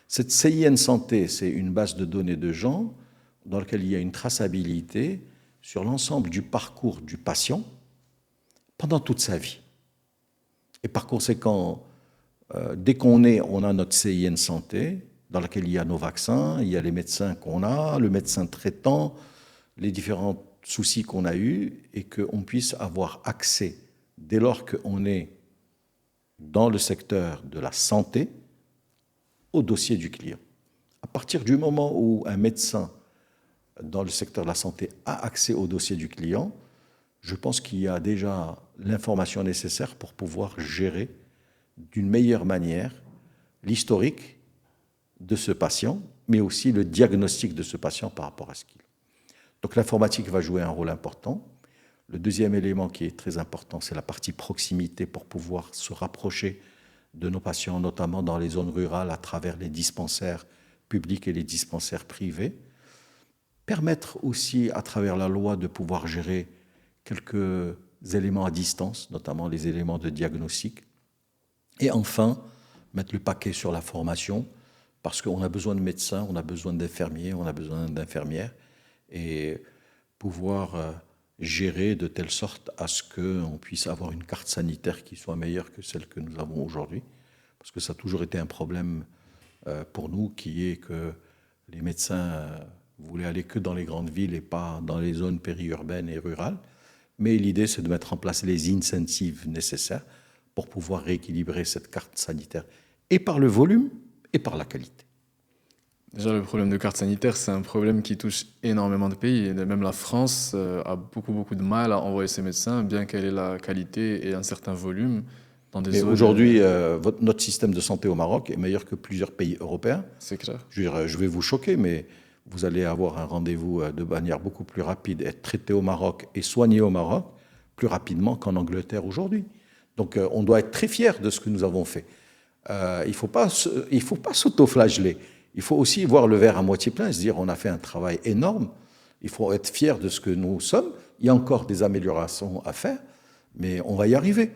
Cette CIN Santé, c'est une base de données de gens dans laquelle il y a une traçabilité sur l'ensemble du parcours du patient pendant toute sa vie. Et par conséquent, dès qu'on est, on a notre CIN Santé, dans laquelle il y a nos vaccins, il y a les médecins qu'on a, le médecin traitant, les différents soucis qu'on a eus, et qu'on puisse avoir accès, dès lors qu'on est dans le secteur de la santé, au dossier du client. À partir du moment où un médecin dans le secteur de la santé a accès au dossier du client, je pense qu'il y a déjà l'information nécessaire pour pouvoir gérer d'une meilleure manière l'historique de ce patient, mais aussi le diagnostic de ce patient par rapport à ce qu'il a. Donc l'informatique va jouer un rôle important. Le deuxième élément qui est très important, c'est la partie proximité pour pouvoir se rapprocher de nos patients, notamment dans les zones rurales, à travers les dispensaires publics et les dispensaires privés. Permettre aussi, à travers la loi, de pouvoir gérer quelques éléments à distance, notamment les éléments de diagnostic. Et enfin, mettre le paquet sur la formation, parce qu'on a besoin de médecins, on a besoin d'infirmiers, on a besoin d'infirmières, et pouvoir gérer de telle sorte à ce qu'on puisse avoir une carte sanitaire qui soit meilleure que celle que nous avons aujourd'hui. Parce que ça a toujours été un problème pour nous, qui est que les médecins voulaient aller que dans les grandes villes et pas dans les zones périurbaines et rurales. Mais l'idée, c'est de mettre en place les incentives nécessaires pour pouvoir rééquilibrer cette carte sanitaire, et par le volume et par la qualité. Déjà, le problème de carte sanitaire, c'est un problème qui touche énormément de pays. Et même la France a beaucoup de mal à envoyer ses médecins, bien qu'elle ait la qualité et un certain volume dans des zones... Aujourd'hui, notre système de santé au Maroc est meilleur que plusieurs pays européens. C'est clair. Je vais vous choquer, mais vous allez avoir un rendez-vous de manière beaucoup plus rapide, être traité au Maroc et soigné au Maroc plus rapidement qu'en Angleterre aujourd'hui. Donc on doit être très fiers de ce que nous avons fait. Il ne faut pas s'auto-flageller. Il faut aussi voir le verre à moitié plein et se dire on a fait un travail énorme. Il faut être fier de ce que nous sommes. Il y a encore des améliorations à faire, mais on va y arriver.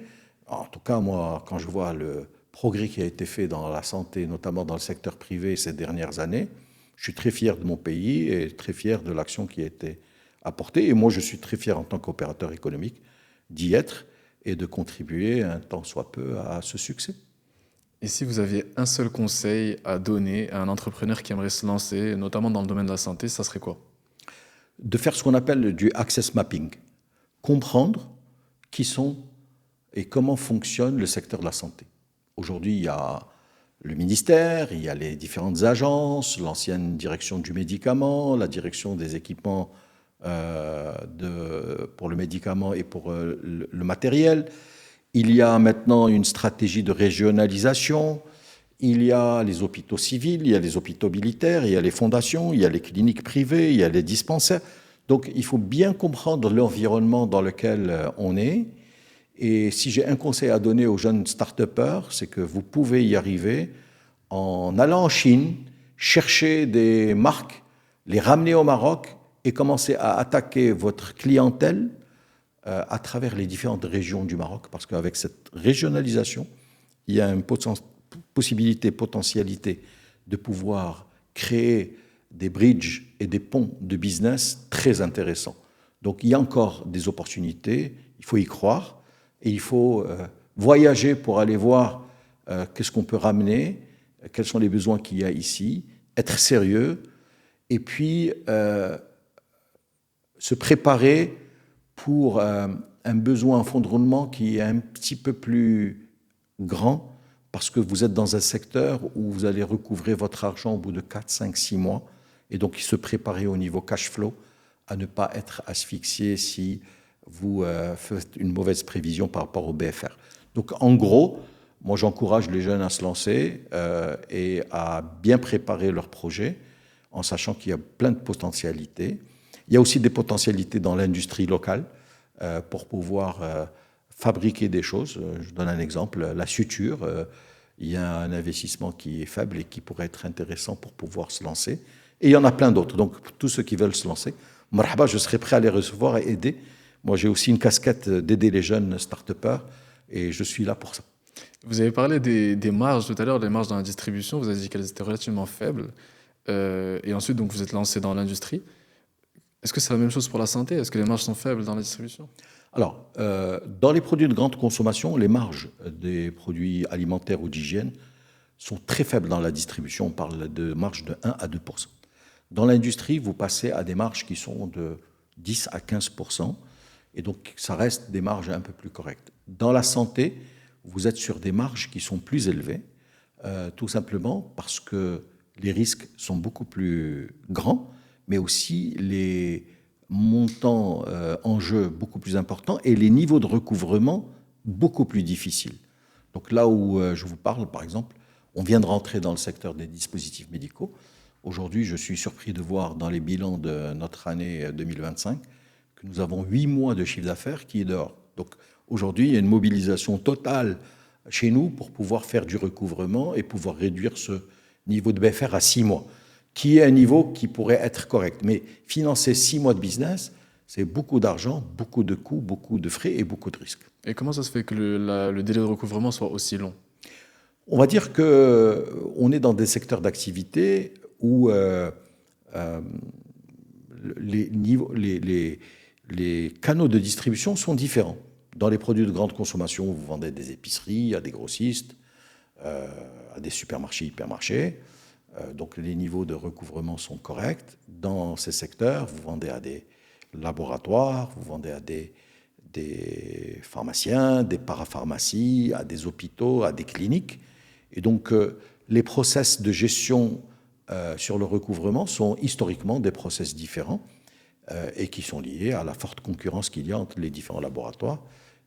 En tout cas, moi, quand je vois le progrès qui a été fait dans la santé, notamment dans le secteur privé ces dernières années, je suis très fier de mon pays et très fier de l'action qui a été apportée. Et moi, je suis très fier en tant qu'opérateur économique d'y être et de contribuer un tant soit peu à ce succès. Et si vous aviez un seul conseil à donner à un entrepreneur qui aimerait se lancer, notamment dans le domaine de la santé, ça serait quoi? De faire ce qu'on appelle du access mapping. Comprendre qui sont et comment fonctionne le secteur de la santé. Aujourd'hui, il y a le ministère, il y a les différentes agences, l'ancienne direction du médicament, la direction des équipements pour le médicament et pour le matériel. Il y a maintenant une stratégie de régionalisation, il y a les hôpitaux civils, il y a les hôpitaux militaires, il y a les fondations, il y a les cliniques privées, il y a les dispensaires. Donc, il faut bien comprendre l'environnement dans lequel on est. Et si j'ai un conseil à donner aux jeunes start-upers, c'est que vous pouvez y arriver en allant en Chine, chercher des marques, les ramener au Maroc et commencer à attaquer votre clientèle à travers les différentes régions du Maroc. Parce qu'avec cette régionalisation, il y a une potentialité de pouvoir créer des bridges et des ponts de business très intéressants. Donc il y a encore des opportunités, il faut y croire et il faut voyager pour aller voir qu'est-ce qu'on peut ramener, quels sont les besoins qu'il y a ici, être sérieux et puis se préparer pour un besoin, un fonds de roulement qui est un petit peu plus grand parce que vous êtes dans un secteur où vous allez recouvrer votre argent au bout de 4, 5, 6 mois et donc se préparer au niveau cash flow à ne pas être asphyxié si vous faites une mauvaise prévision par rapport au BFR. Donc en gros, moi j'encourage les jeunes à se lancer et à bien préparer leur projet en sachant qu'il y a plein de potentialités. Il y a aussi des potentialités dans l'industrie locale pour pouvoir fabriquer des choses. Je donne un exemple, la suture. Il y a un investissement qui est faible et qui pourrait être intéressant pour pouvoir se lancer. Et il y en a plein d'autres. Donc, pour tous ceux qui veulent se lancer, marhaba, je serai prêt à les recevoir et aider. Moi, j'ai aussi une casquette d'aider les jeunes start-upers et je suis là pour ça. Vous avez parlé des marges tout à l'heure, des marges dans la distribution. Vous avez dit qu'elles étaient relativement faibles. Et ensuite, donc, vous êtes lancé dans l'industrie. Est-ce que c'est la même chose pour la santé? Est-ce que les marges sont faibles dans la distribution? Alors, dans les produits de grande consommation, les marges des produits alimentaires ou d'hygiène sont très faibles dans la distribution. On parle de marges de 1 à 2%. Dans l'industrie, vous passez à des marges qui sont de 10 à 15%. Et donc, ça reste des marges un peu plus correctes. Dans la santé, vous êtes sur des marges qui sont plus élevées, tout simplement parce que les risques sont beaucoup plus grands, mais aussi les montants en jeu beaucoup plus importants et les niveaux de recouvrement beaucoup plus difficiles. Donc là où je vous parle, par exemple, on vient de rentrer dans le secteur des dispositifs médicaux. Aujourd'hui, je suis surpris de voir dans les bilans de notre année 2025 que nous avons 8 mois de chiffre d'affaires qui est dehors. Donc aujourd'hui, il y a une mobilisation totale chez nous pour pouvoir faire du recouvrement et pouvoir réduire ce niveau de BFR à 6 mois, qui est un niveau qui pourrait être correct. Mais financer 6 mois de business, c'est beaucoup d'argent, beaucoup de coûts, beaucoup de frais et beaucoup de risques. Et comment ça se fait que le délai de recouvrement soit aussi long? On va dire qu'on est dans des secteurs d'activité où les canaux de distribution sont différents. Dans les produits de grande consommation, vous vendez à des épiceries, à des grossistes, à des supermarchés, hypermarchés. Donc les niveaux de recouvrement sont corrects. Dans ces secteurs, vous vendez à des laboratoires, vous vendez à des pharmaciens, des parapharmacies, à des hôpitaux, à des cliniques. Et donc les process de gestion sur le recouvrement sont historiquement des process différents et qui sont liés à la forte concurrence qu'il y a entre les différents laboratoires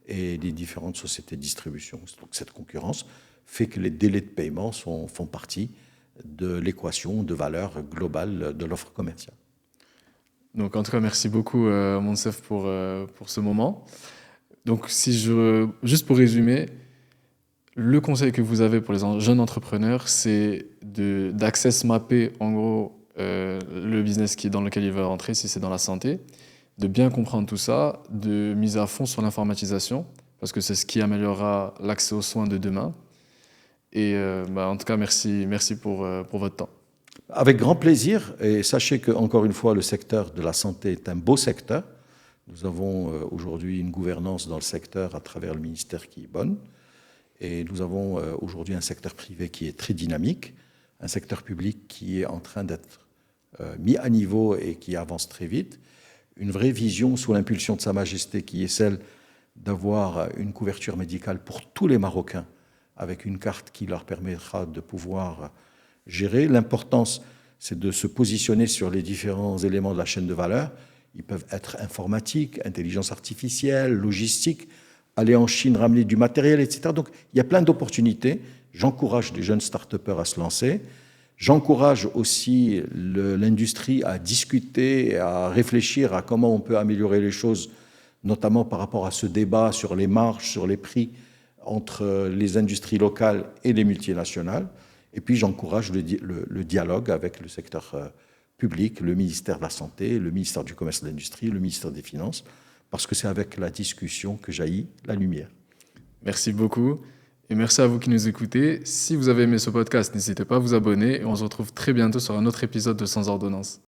et les différentes sociétés de distribution. Donc cette concurrence fait que les délais de paiement font partie de l'équation de valeur globale de l'offre commerciale. Donc en tout cas, merci beaucoup Monsef pour ce moment. Donc juste pour résumer, le conseil que vous avez pour les jeunes entrepreneurs, c'est d'access mapper en gros le business dans lequel ils veulent rentrer, si c'est dans la santé, de bien comprendre tout ça, de miser à fond sur l'informatisation, parce que c'est ce qui améliorera l'accès aux soins de demain. Et en tout cas, merci pour votre temps. Avec grand plaisir. Et sachez qu'encore une fois, le secteur de la santé est un beau secteur. Nous avons aujourd'hui une gouvernance dans le secteur à travers le ministère qui est bonne. Et nous avons aujourd'hui un secteur privé qui est très dynamique, un secteur public qui est en train d'être mis à niveau et qui avance très vite. Une vraie vision sous l'impulsion de Sa Majesté qui est celle d'avoir une couverture médicale pour tous les Marocains avec une carte qui leur permettra de pouvoir gérer. L'importance, c'est de se positionner sur les différents éléments de la chaîne de valeur. Ils peuvent être informatique, intelligence artificielle, logistique, aller en Chine, ramener du matériel, etc. Donc, il y a plein d'opportunités. J'encourage les jeunes start-upers à se lancer. J'encourage aussi l'industrie à discuter, et à réfléchir à comment on peut améliorer les choses, notamment par rapport à ce débat sur les marges, sur les prix entre les industries locales et les multinationales. Et puis j'encourage le dialogue avec le secteur public, le ministère de la Santé, le ministère du Commerce et de l'Industrie, le ministère des Finances, parce que c'est avec la discussion que jaillit la lumière. Merci beaucoup. Et merci à vous qui nous écoutez. Si vous avez aimé ce podcast, n'hésitez pas à vous abonner et on se retrouve très bientôt sur un autre épisode de Sans Ordonnance.